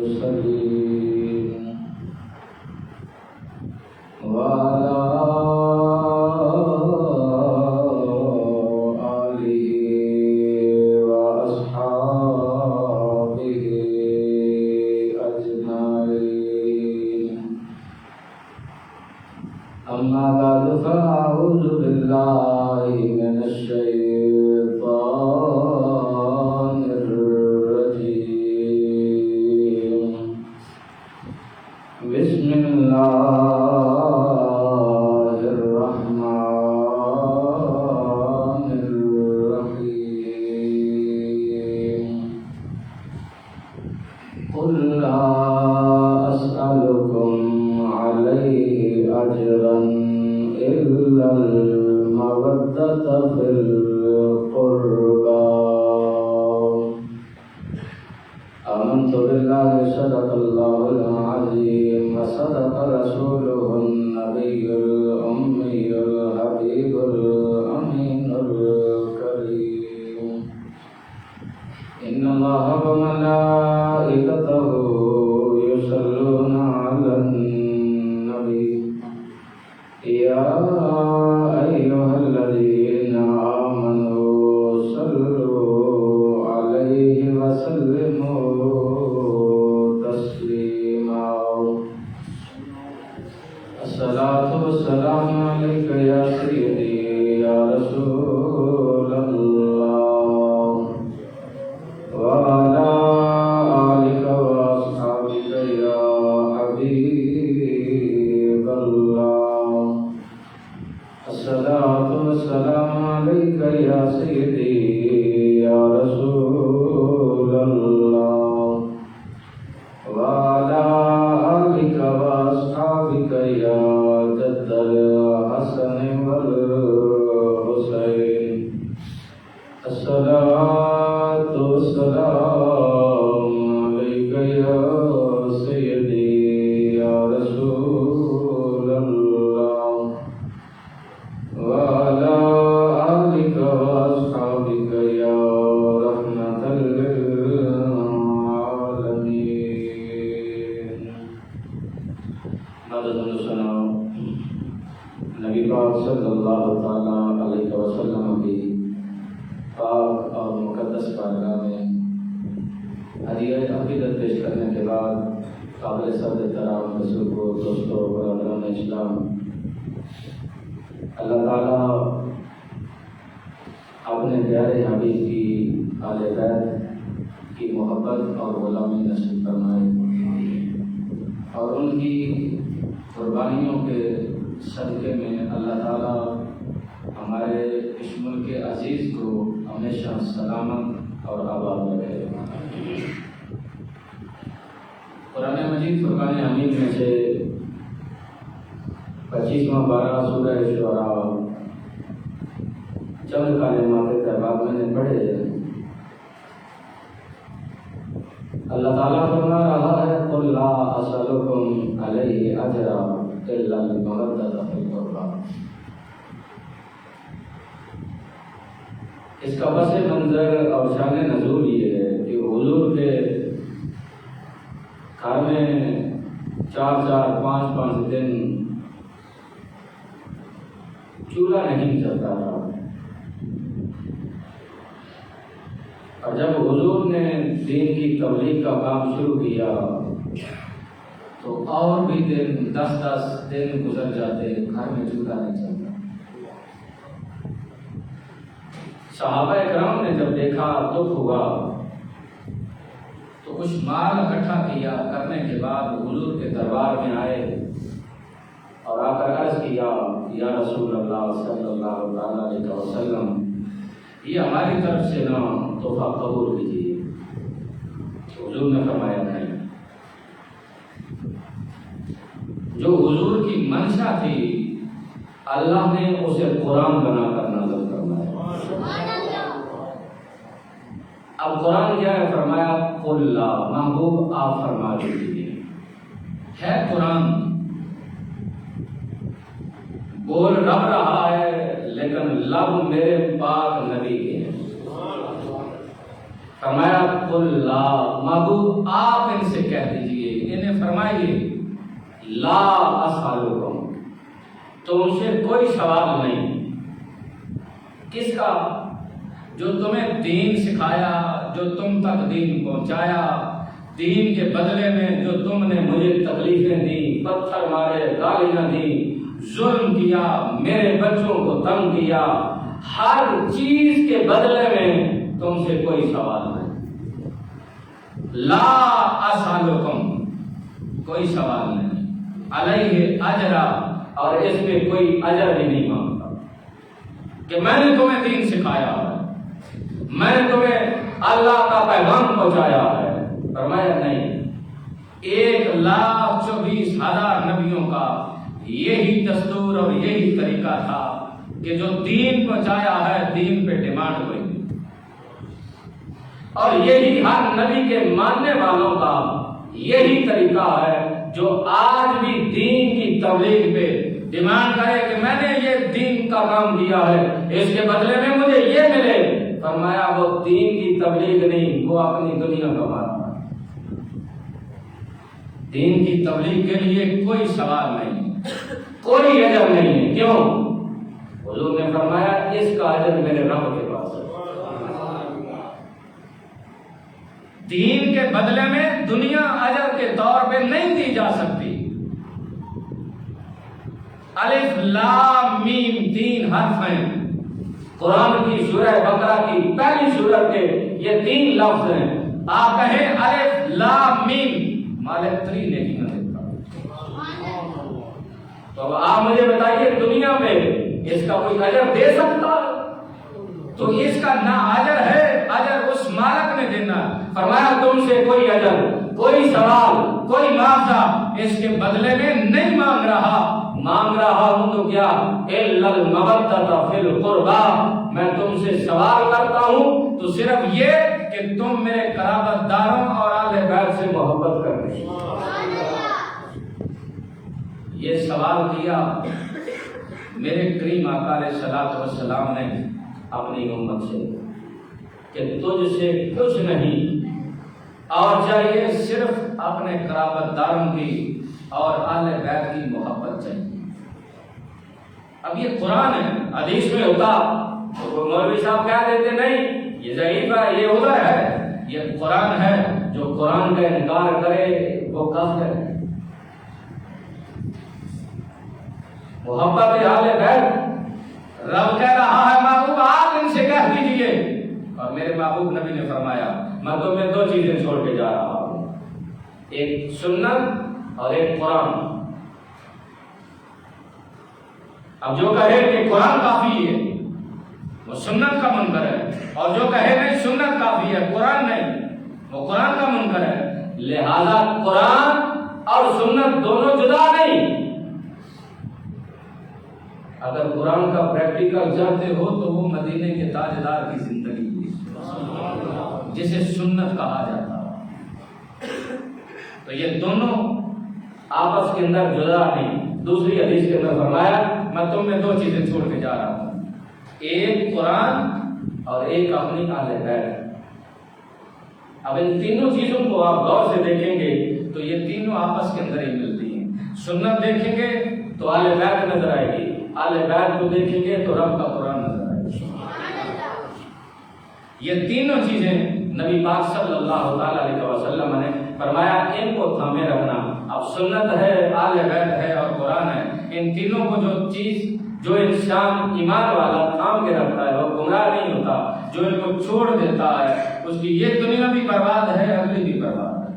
المرسلين وعلى آله وأصحابه أجمعين. أما بعد فأعوذ بالله من الشيطان الرجيم. بسم الله الرحمن الرحيم. قل لا أسألكم عليه أجرا إلا المودة في القربى. آمنت بالله صدق الله العظيم وصدق رسوله النبي الأمي الحبيب الأمين الكريم. إن الله وملائكته يصلون على النبي يا أيها الذين آمنوا صلوا عليه وسلموا تسليما. الصلاة والسلام عليك يا سيدي يا رسول الله وعلى آلك وأصحابك يا حبيب الله. الصلاة والسلام عليك يا سيدي يا رسول الله وعلى آلك وأصحابك يا جد الحسن والحسين. الصلاة والسلام عليك يا سيدي يا رسول الله وعلى آلك وأصحابك يا رحمة للعالمين. مدد سنا نبی پاک صلی اللہ تعالیٰ علیہ وسلم کی پاک اور مقدس بارگاہ میں ہدیہ عقیدت پیش کرنے کے بعد قابل صد احترام بزرگوں دوستوں برادران اسلام، اللہ تعالیٰ اپنے پیارے حبیب کی آل بیت کی محبت اور غلامی نصیب فرمائے اور ان کی قربانیوں کے صدقے میں اللہ تعالیٰ ہمارے اس ملک عزیز کو ہمیشہ سلامت اور آباد رکھے. قرآن مجید فرقان حمید میں سے 25واں پارہ سورہ شعراء چند کلمات تحباب میں نے پڑھے. اللہ تعالیٰ فرما رہا ہے قل لا اسألکم علیہ اجرا الا المودۃ فی القربى. اس کا پس منظر اور شان نزول یہ ہے کہ حضور کے گھر میں 4 5 دن چولہا نہیں چلتا تھا، اور جب حضور نے دین کی تبلیغ کا کام شروع کیا تو اور بھی دن 10 دن گزر جاتے، گھر میں چولہا نہیں چلتا. صحابہ اکرام نے جب دیکھا دکھ ہوا تو کچھ مال اکٹھا کیا، کرنے کے بعد حضور کے دربار میں آئے اور آ کر عرض کیا یا رسول اللہ صلی اللہ علیہ وسلم، یہ ہماری طرف سے نہ تحفہ قبول کیجیے. حضور نے فرمایا نہیں. جو حضور کی منشا تھی اللہ نے اسے قرآن بنا کر نازل فرمایا. اب قرآن کیا ہے؟ فرمایا قل لا، محبوب آپ فرما دیجیے. ہے قرآن، بول رب رہا ہے لیکن لب میرے پاک نبی کے ہیں. فرمایا قل لا، محبوب آپ ان سے کہہ دیجیے لا اسالکم، تم سے کوئی سوال نہیں، کس کا؟ جو تمہیں دین سکھایا، جو تم تک دین پہنچایا، دین کے بدلے میں جو تم نے مجھے تکلیفیں دی، پتھر مارے، گالیاں دی، ظلم کیا، میرے بچوں کو تنگ کیا، ہر چیز کے بدلے میں تم سے کوئی سوال نہیں، لا اسالکم، کوئی سوال نہیں، علیہ اجرا، اور اس پہ کوئی اجر بھی نہیں مانگتا کہ میں نے تمہیں دین سکھایا ہے، میں نے تمہیں اللہ کا پیغام پہنچایا ہے۔ فرمایا نہیں، 1,24,000 نبیوں کا یہی دستور اور یہی طریقہ تھا کہ جو دین پہنچایا ہے دین پہ ڈیمانڈ ہوئی، اور یہی ہر نبی کے ماننے والوں کا یہی طریقہ ہے جو آج بھی دین کی تبلیغ پہ ڈیمانڈ کرے کہ میں نے یہ دین کا کام کیا ہے، اس کے بدلے میں مجھے یہ ملے۔ فرمایا وہ دین کی تبلیغ نہیں، وہ اپنی دنیا کا مارا۔ دین کی تبلیغ کے لیے کوئی سوال نہیں، کوئی اجر نہیں ہے۔ کیوں؟ حضور نے فرمایا اس کا اجر میرے رب کے پاس ہے۔ دین کے بدلے میں دنیا اجر کے طور پہ نہیں دی جا سکتی۔ الف لام میم 3 حرف ہیں، قرآن کی سورہ بقرہ کی پہلی سورت کے یہ 3 لفظ ہیں۔ آپ کہیں الف لام میم، مالک 3 نہیں دیتا۔ تو آپ مجھے بتائیے دنیا میں اس کا کوئی اجر دے سکتا ہے؟ تو اس کا نہ اجر ہے، اجر اس مالک نے دینا۔ فرمایا تم سے کوئی اجر، کوئی سوال، کوئی معاوضہ اس کے بدلے میں نہیں مانگ رہا۔ مانگ رہا ہوں تو کیا؟ الا المودۃ فی القربى، میں تم سے سوال کرتا ہوں تو صرف یہ کہ تم میرے قرابت داروں اور اہل بیت سے محبت کریں۔ یہ سوال کیا میرے کریم آقا علیہ الصلوۃ والسلام نے اپنی امت سے کہ تجھ سے کچھ نہیں اور چاہیے صرف اپنے قرابت داروں کی اور اہل بیت کی محبت چاہیے۔ اب یہ قرآن ہے، حدیث میں ہوتا تو مولوی صاحب کہہ دیتے نہیں یہ ضعیف ہے، یہ ادھر ہے۔ یہ قرآن ہے، جو قرآن کا انکار کرے وہ کافر ہے۔ محبت اہل بیت، رب کہہ رہا ہے محبوب آپ ان سے کہہ دیجئے، اور میرے محبوب نبی نے فرمایا میں تمہیں 2 چیزیں چھوڑ کے جا رہا ہوں، ایک سنت اور ایک قرآن۔ اب جو کہے کہ قرآن کافی ہے وہ سنت کا منکر ہے، اور جو کہے نہیں سنت کافی ہے قرآن نہیں وہ قرآن کا منکر ہے۔ لہذا قرآن اور سنت دونوں جدا نہیں۔ اگر قرآن کا پریکٹیکل چاہتے ہو تو وہ مدینے کے تاجدار کی زندگی جسے سنت کہا جاتا ہے۔ تو یہ دونوں آپس کے اندر جدا نہیں۔ دوسری حدیث کے اندر فرمایا میں تم میں 2 چیزیں چھوڑ کے جا رہا ہوں، ایک قرآن اور ایک اپنی اہل بیت۔ اب ان تینوں چیزوں کو آپ غور سے دیکھیں گے تو یہ تینوں آپس کے اندر ہی ملتی ہیں۔ سنت دیکھیں گے تو اہل بیت نظر آئے گی، اہل بیت کو دیکھیں گے تو رب کا قرآن نظر آئے گی۔ یہ تینوں چیزیں نبی پاک صلی اللہ تعالی علیہ وسلم نے فرمایا ان کو تھامے رکھنا۔ اب سنت ہے، اہل بیت ہے اور قرآن ہے، ان تینوں کو جو انسان ایمان والا تھام کے رکھتا ہے وہ گمراہ نہیں ہوتا، جو ان کو چھوڑ دیتا ہے اس کی یہ دنیا بھی برباد ہے، اگلی بھی برباد ہے۔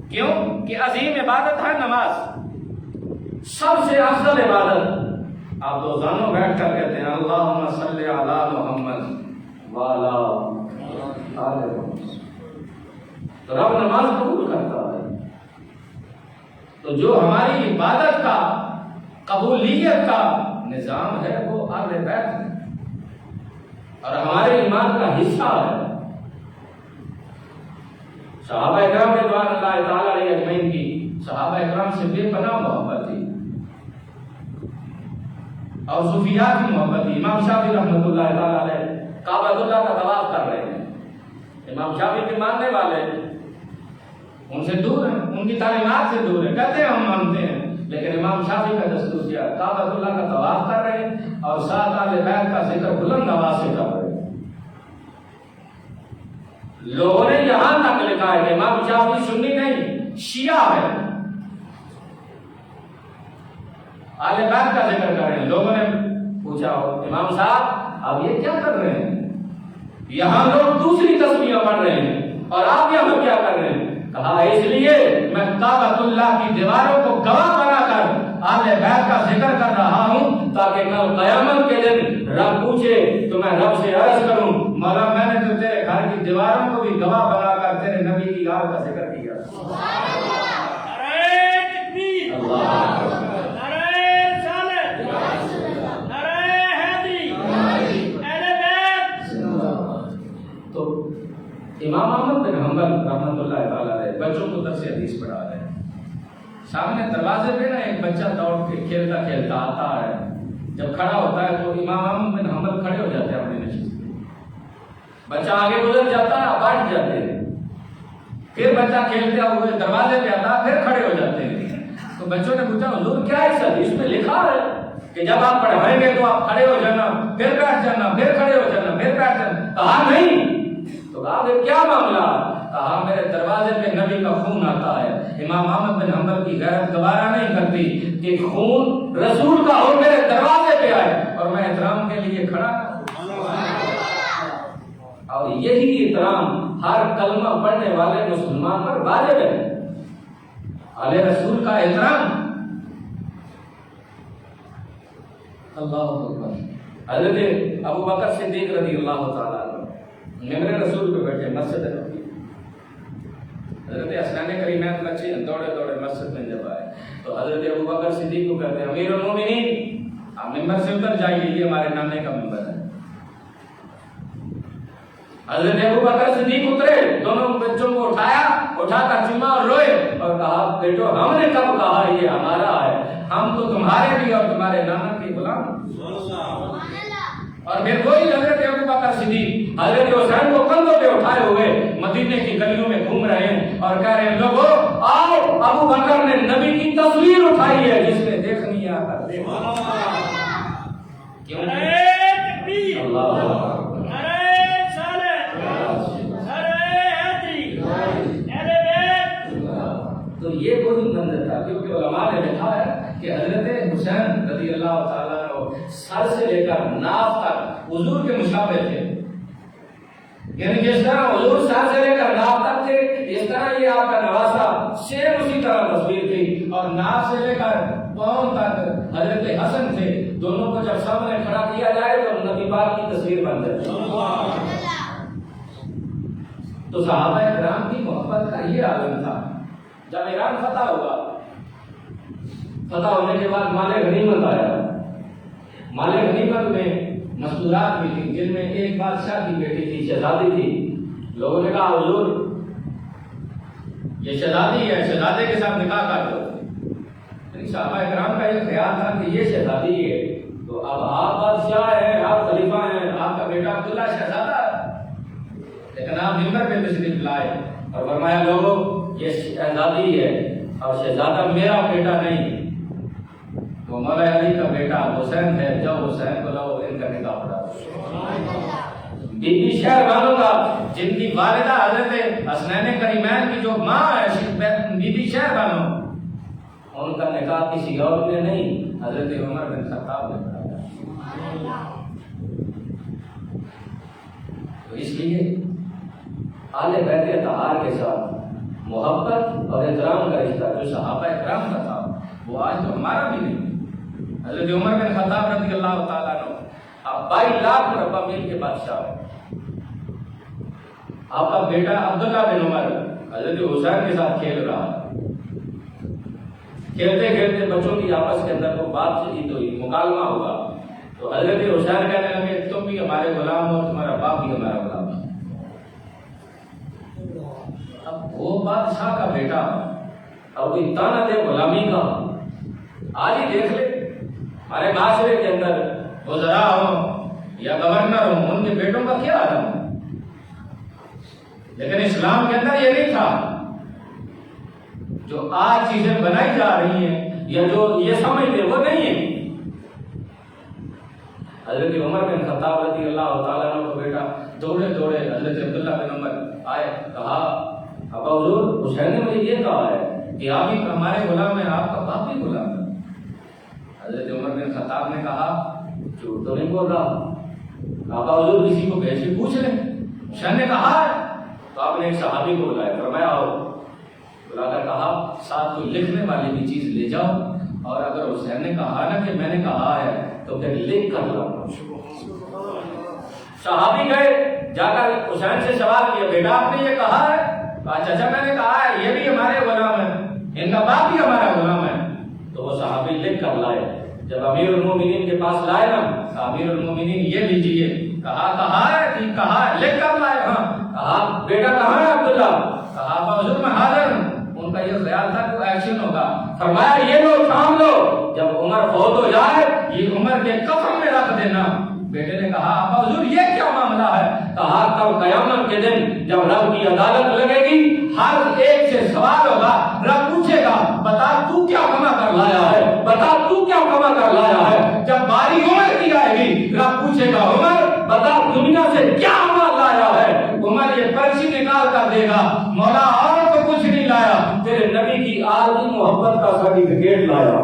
کیوں کہ عظیم عبادت ہے نماز، سب سے افضل عبادت۔ آپ روزانہ بیٹھ کر کہتے ہیں اللہم صلی علی محمد وعلی آل محمد، تو رب نماز قبول کرتا ہے۔ تو جو ہماری عبادت کا، قبولیت کا نظام ہے وہ اہل بیت ہے اور ہمارے ایمان کا حصہ ہے۔ صحابہ اکرام رضوان اللہ تعالی علیہ اجمعین کی صحابہ اکرام سے بے پناہ محبت تھی اور صوفیاء کی محبت تھی۔ امام شافعی رحمۃ اللہ تعالی علیہ کعبۃ اللہ کا طواف کر رہے ہیں، امام شافعی کے ماننے والے ان سے دور ہیں، ان کی تعلیمات سے دور ہیں، کہتے ہیں ہم مانتے ہیں لیکن امام شافعی کا دستور کیا کعبۃ اللہ کا طواف کر رہے ہیں اور ساتھ اہل بیت کا ذکر بلند آواز سے کر رہے ہیں۔ لوگوں نے یہاں تک لکھا ہے کہ امام شافعی سنی نہیں شیعہ ہے، اہل بیت کا ذکر کر رہے ہیں۔ لوگوں نے پوچھا امام صاحب آپ یہ کیا کر رہے ہیں؟ یہاں لوگ دوسری تسبیحیں پڑھ رہے ہیں اور آپ یہاں کیا کر رہے ہیں؟ کہا اس لیے میں کعبۃ اللہ کی دیواروں کو گواہ بنا کر اہل بیت کا ذکر کر رہا ہوں تاکہ کل قیامت کے دن رب پوچھے تو میں رب سے عرض کروں مولا میں نے تو تیرے گھر کی دیواروں کو بھی گواہ بنا کر تیرے نبی کی یاد کا ذکر کیا۔ تو امام احمد بن حنبل رحمۃ اللہ تعالیٰ علیہ بچوں کو درس حدیث پڑھا رہے ہیں، سامنے دروازے پہ نا ایک بچہ دوڑ کے کھیلتا کھیلتا آتا ہے، جب کھڑا ہوتا ہے تو امام احمد بن حنبل کھڑے ہو جاتے ہیں اپنے نشست پہ، بچہ آگے گزر جاتا ہے بیٹھ جاتے ہیں، پھر بچہ کھیلتے ہوئے دروازے پہ آتا ہے پھر کھڑے ہو جاتے ہیں۔ تو بچوں نے پوچھا حضور کیا اس حدیث میں لکھا ہے کہ جب آپ پڑھائیں گے تو آپ کھڑے ہو جانا پھر بیٹھ جانا پھر کھڑے ہو جانا پھر بیٹھ جانا؟ کہا نہیں۔ تو کہا پھر کیا معاملہ؟ کہا میرے دروازے پہ نبی کا خون آتا ہے، امام احمد بن حنبل کی غیرت گوارا نہیں کرتی کہ خون رسول کا ہو میرے دروازے پہ آئے اور میں احترام کے لیے کھڑا اور یہی احترام ہر کلمہ پڑھنے والے مسلمان پر واجب ہے، اہل رسول کا احترام۔ اللہ اکبر۔ حضرت ابو بکر صدیق رضی اللہ تعالیٰ عنہ ممبر رسول پہ بیٹھے مسجد نبوی، حضرت حسنین کریمین بچے دوڑے دوڑے مسجد میں جب آئے تو حضرت ابو بکر صدیق کو کہتے ہیں امیر المومنین آپ ممبر سے اتر جائیے، یہ ہمارے نانے کا ممبر ہے۔ حضرت ابو بکر صدیق اترے، دونوں بچوں کو اٹھا کر چوما اور روئے اور کہا بیٹو ہم نے کب کہا یہ ہمارا ہے، ہم تو تمہارے بھی اور تمہارے نانا کے غلام۔ اور پھر وہی حضرت ابو بکر صدیق حضرت حسین کو کندھوں پہ اٹھائے ہوئے مدینے کی گلیوں میں گھوم رہے ہیں اور کہہ رہے ہیں لوگوں آؤ ابو بکر نے نبی کی تصویر اٹھائی ہے جس نے دیکھنی ہے آ کر دیکھو۔ کیوں اللہ تو یہ کوئی منظر تھا کیونکہ علماء نے لکھا ہے کہ حضرت حسین رضی اللہ تعالیٰ عنہ سر سے لے کر ناف تک حضور کے مشابہ تھے، یعنی جس طرح حضور سر سے لے کر ناف تک تھے اس طرح یہ آپ کا نواسا سیم اسی طرح تصویر تھی، اور ناف سے لے کر پاؤں تک حضرت حسن تھے، دونوں کو جب سامنے کھڑا کیا جائے تو نبی پاک کی تصویر بن جائے۔ تو صحابہ کرام کی محبت کا یہ عالم تھا۔ جب ایران فتح ہوا، فتح ہونے کے بعد مال غنیمت آیا، مال غنیمت میں مستورات بھی تھی جن میں ایک بادشاہ کی بیٹی تھی، شہزادی تھی۔ لوگوں نے کہا حضور یہ شہزادی ہے، شہزادے کے ساتھ نکاح کر دو۔ صحابہ کرام کا یہ خیال تھا کہ یہ شہزادی ہے تو اب آپ بادشاہ ہیں، آپ خلیفہ ہیں، آپ کا بیٹا عبداللہ شہزادہ ہے، لیکن آپ ممبر پہ تشریف لائے اور فرمایا لوگوں یہ شہزادی ہے اور شہزادہ میرا بیٹا نہیں، وہ مولا علی کا بیٹا حسین ہے، جاؤ حسین کو لاؤ ان کا نکاح پڑھا دو۔ بی بی شہر والوں کا جن کی والدہ حضرت حسنین کریمین کی جو ماں ہے بی بی شہر والوں، ان کا نکاح کسی اور نے نہیں حضرت عمر بن خطاب نے پڑھایا۔ تو اس لیے اہل بیت اطہار کے ساتھ محبت اور احترام کا رشتہ جو صحابہ کرام کا تھا وہ آج تو ہمارا بھی نہیں۔ حضرت عمر بن خطاب رضی اللہ تعالیٰ عنہ 22 لاکھ مربع میل کے بادشاہ ہیں، آپ کا بیٹا عبداللہ بن عمر حضرت حسین کے ساتھ کھیل رہا ہے، کھیلتے کھیلتے بچوں کی آپس کے اندر وہ بات چیت ہوئی، مکالمہ ہوا تو حضرت حسین کہنے لگے تم بھی ہمارے غلام ہو، تمہارا باپ بھی ہمارا غلام ہے۔ اب وہ بادشاہ کا بیٹا اب کوئی تانا دے غلامی کا، آج ہی دیکھ لے ہمارے معاشرے کے اندر وزراء ہوں یا گورنر ہوں ان کے بیٹوں کا کیا عالم ہے، لیکن اسلام کے اندر یہ نہیں تھا۔ جو آج چیزیں بنائی جا رہی ہیں یا جو یہ سمجھتے وہ نہیں ہے۔ حضرت عمر بن خطاب رضی اللہ تعالیٰ عنہ کو بیٹا دوڑے دوڑے حضرت عبداللہ بن عمر آئے، کہا ابا حضور حسین نے مجھے یہ کہا ہے کہ آپ ہی ہمارے غلام ہیں، آپ کا باپ بھی غلام ہے۔ حضرت عمر بن خطاب نے کہا جھوٹ تو نہیں بول رہا، ابا حضور کسی کو کیسے پوچھ لیں، حسین نے کہا ہے۔ تو آپ نے ایک صحابی کو بلایا، فرمایا آؤ، بلا کر کہا ساتھ کوئی لکھنے والی بھی چیز لے جاؤ، اور اگر حسین نے کہا نا کہ میں نے کہا ہے تو پھر لکھ کر لاؤ۔ صحابی گئے، جا کر حسین سے سوال کیا بیٹا آپ نے یہ کہا ہے؟ کہا چچا میں نے کہا ہے، یہ بھی ہمارے غلام ہیں، ان کا باپ بھی ہمارا غلام ہے۔ تو وہ صحابی لکھ کر لائے، جب امیر المومنین کے پاس لائے نا، امیر المومنین یہ لیجیے، کہا ہے کہ کہا ہے، لکھ کر لائے، ہاں کہا بیٹا کہاں ہے عبداللہ؟ کہا حضور میں حاضر ہوں۔ ان کا یہ خیال تھا کہ ایکشن ہوگا، فرمایا یہ لو تھام لو، جب عمر فوت ہو جائے یہ عمر کے کفن میں رکھ دینا۔ بیٹے نے کہا ابا حضور یہ کیا معاملہ ہے؟ کہا کل قیامت کے دن جب رب کی عدالت لگے گی، ہر ایک سے سوال ہوگا، رب پوچھے گا بتا تو کیا کما کر لایا ہے، بتا تو کیا کما کر لایا ہے۔ جب باری عمر کی آئے گی، رب پوچھے گا عمر بتا دنیا سے کیا مال لایا ہے۔ عمر یہ پرچی نکال کر دے گا، مولا اور تو کچھ نہیں لایا، تیرے نبی کی عالمی محبت کا سرٹیفکیٹ لایا۔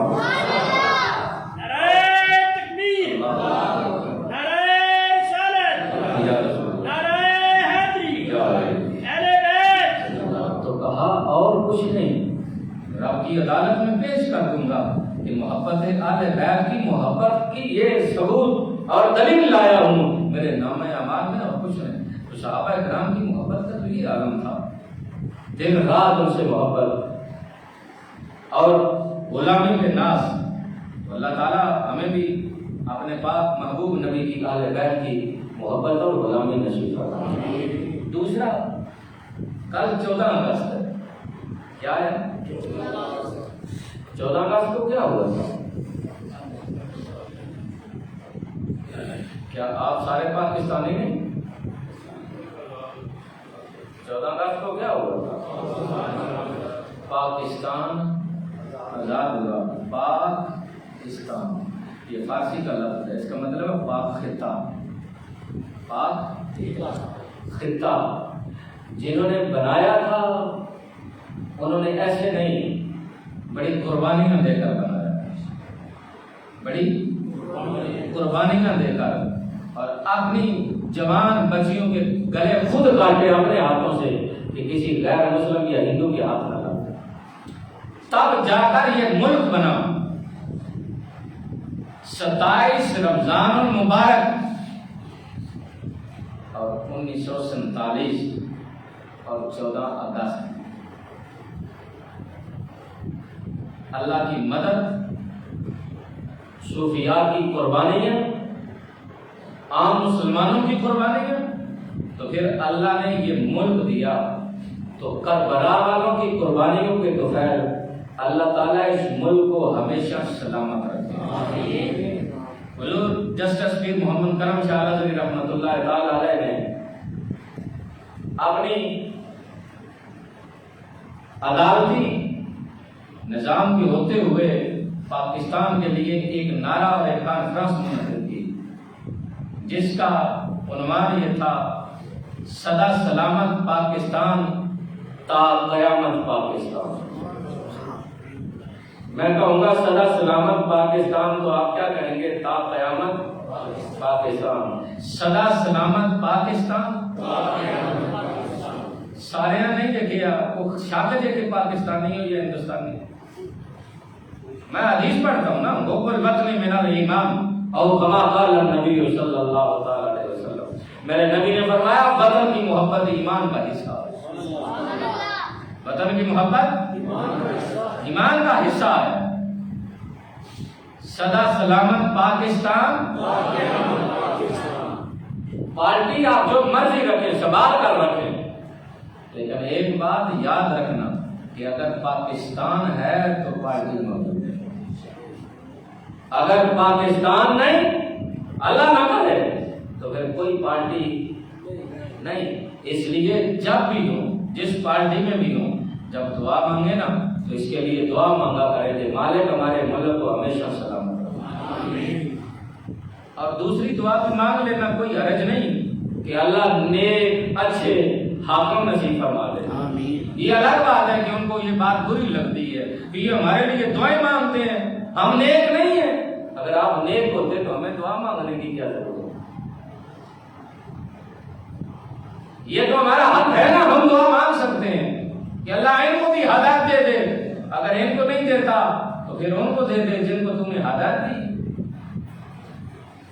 اور کچھ نہیں، رب کی عدالت میں پیش کر دوں گا کہ محبت آل بیت کی محبت کی یہ ثبوت اور دلیل لایا ہوں، میرے نام اعمال میں اور کچھ نہیں۔ تو صحابہ کرام کی محبت کا تو یہ عالم تھا، دن رات ان سے محبت اور غلامی کے ناز۔ تو اللہ تعالیٰ ہمیں بھی اپنے پاک محبوب نبی کی آل بیت کی محبت اور غلامی نصیب فرمائے۔ دوسرا، کل 14 اگست ہے، کیا ہے 14 اگست کو کیا ہوا تھا؟ کیا آپ سارے پاکستانی نہیں؟ 14 اگست کو کیا ہوا تھا؟ پاکستان آزاد ہوا۔ پاکستان یہ فارسی کا لفظ ہے، اس کا مطلب ہے پاک خطہ۔ پاک خطہ جنہوں نے بنایا تھا انہوں نے ایسے نہیں، بڑی قربانیاں دے کر بنایا، بڑی قربانیاں دے کر، اور اپنی جوان بچیوں کے گلے خود کاٹے اپنے ہاتھوں سے کہ کسی غیر مسلم یا ہندو کے ہاتھ نہ لگے، تب جا کر یہ ملک بنا۔ 27 رمضان المبارک اور 1947 اور 14 اگست اللہ کی مدد، صوفیاء کی قربانیاں، عام مسلمانوں کی قربانیاں، تو پھر اللہ نے یہ ملک دیا، تو کربلا والوں کی قربانیوں کے تو خیر اللہ تعالیٰ اس ملک کو ہمیشہ سلامت رکھے۔ حضور جسٹس پیر محمد کرم شاہ رضوی رحمۃ اللہ تعالیٰ علیہ نے اپنی عدالتی نظام کے ہوتے ہوئے پاکستان کے لیے ایک نعرہ اور ایک کانفرنس منعقد کی، جس کا عنوان یہ تھا سدا سلامت پاکستان تا قیامت پاکستان۔ میں کہوں گا سدا سلامت پاکستان، تو آپ کیا کہیں گے؟ تا قیامت پاکستان۔ سدا سلامت پاکستان، سارے نہیں دیکھے آپ کو شاک دیکھے پاکستانی ہو یا ہندوستانی۔ میں حدیث پڑھتا ہوں نا، حب الوطن من الایمان او کما قال النبی صلی اللہ تعالی علیہ وسلم، میرے نبی نے فرمایا وطن کی محبت ایمان کا حصہ ہے۔ وطن کی محبت ایمان کا حصہ ہے۔ سدا سلامت پاکستان، پارٹی آپ جو مرضی رکھیں، سنبھال کر رکھیں، لیکن ایک بات یاد رکھنا کہ اگر پاکستان ہے تو پارٹی موجود ہے، اگر پاکستان نہیں، اللہ نہ کرے، تو پھر کوئی پارٹی نہیں۔ اس لیے جب بھی ہو، جس پارٹی میں بھی ہو، جب دعا مانگے نا تو اس کے لیے دعا مانگا کرے تھے مالک ہمارے ملک کو ہمیشہ سلامت رکھو۔ اور دوسری دعا بھی مانگ لینا، کوئی حرج نہیں کہ اللہ نیک اچھے حاکم نصیب فرما دے۔ یہ الگ بات ہے کہ ان کو یہ بات بری لگتی ہے کہ یہ ہمارے لیے دعائیں مانگتے ہیں، ہم نیک نہیں ہیں۔ اگر آپ نیک ہوتے تو ہمیں دعا مانگنے کی کیا ضرورت ہے؟ یہ تو ہمارا حق ہے نا، ہم دعا مانگ سکتے ہیں کہ اللہ ان کو بھی ہدایت دے دے، اگر ان کو نہیں دیتا تو پھر ان کو دے دے جن کو تم نے ہدایت دی۔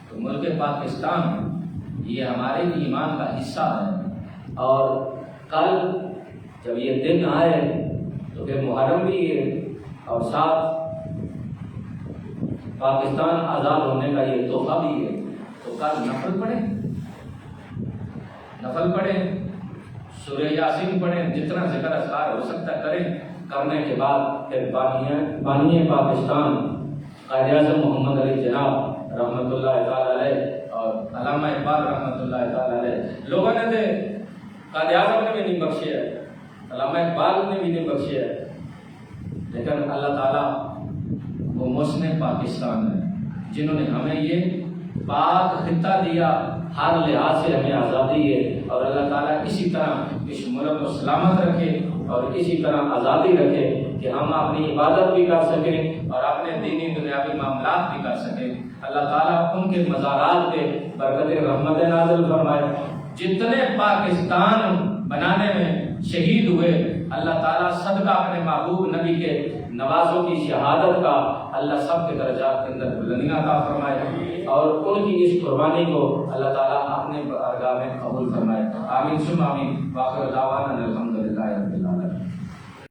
تو ملک پاکستان یہ ہمارے ایمان کا حصہ ہے، اور کل جب یہ دن آئے تو پھر محرم بھی ہے اور ساتھ پاکستان آزاد ہونے کا یہ تحفہ بھی ہے، تو کل نفل پڑھیں، سورہ یاسین پڑھیں، جتنا ذکر اذکار ہو سکتا کریں، کرنے کے بعد پھر بانی پاکستان قائد اعظم محمد علی جناح رحمۃ اللہ تعالی علیہ اور علامہ اقبال رحمۃ اللہ تعالی علیہ، لوگوں نے دے قائد اعظم نے بھی نہیں بخشے ہے، علامہ اقبال نے بھی نہیں بخشے ہے، لیکن اللہ تعالیٰ وہ محسن پاکستان ہے جنہوں نے ہمیں یہ پاک خطہ دیا، ہر لحاظ سے ہمیں آزادی ہے، اور اللہ تعالیٰ اسی طرح اس ملک کو سلامت رکھے اور اسی طرح آزادی رکھے کہ ہم اپنی عبادت بھی کر سکیں اور اپنے دینی دنیاوی معاملات بھی کر سکیں۔ اللہ تعالیٰ ان کے مزارات پہ برکت رحمت نازل فرمائے۔ جتنے پاکستان بنانے میں شہید ہوئے، اللہ تعالیٰ صدقہ اپنے محبوب نبی کے نوازوں کی شہادت کا اللہ سب کے درجات کے اندر بلندیاں عطا فرمائے، اور ان کی اس قربانی کو اللہ تعالیٰ اپنے بارگاہ میں قبول فرمائے۔ آمین ثم آمین۔ وآخر دعوانا الحمد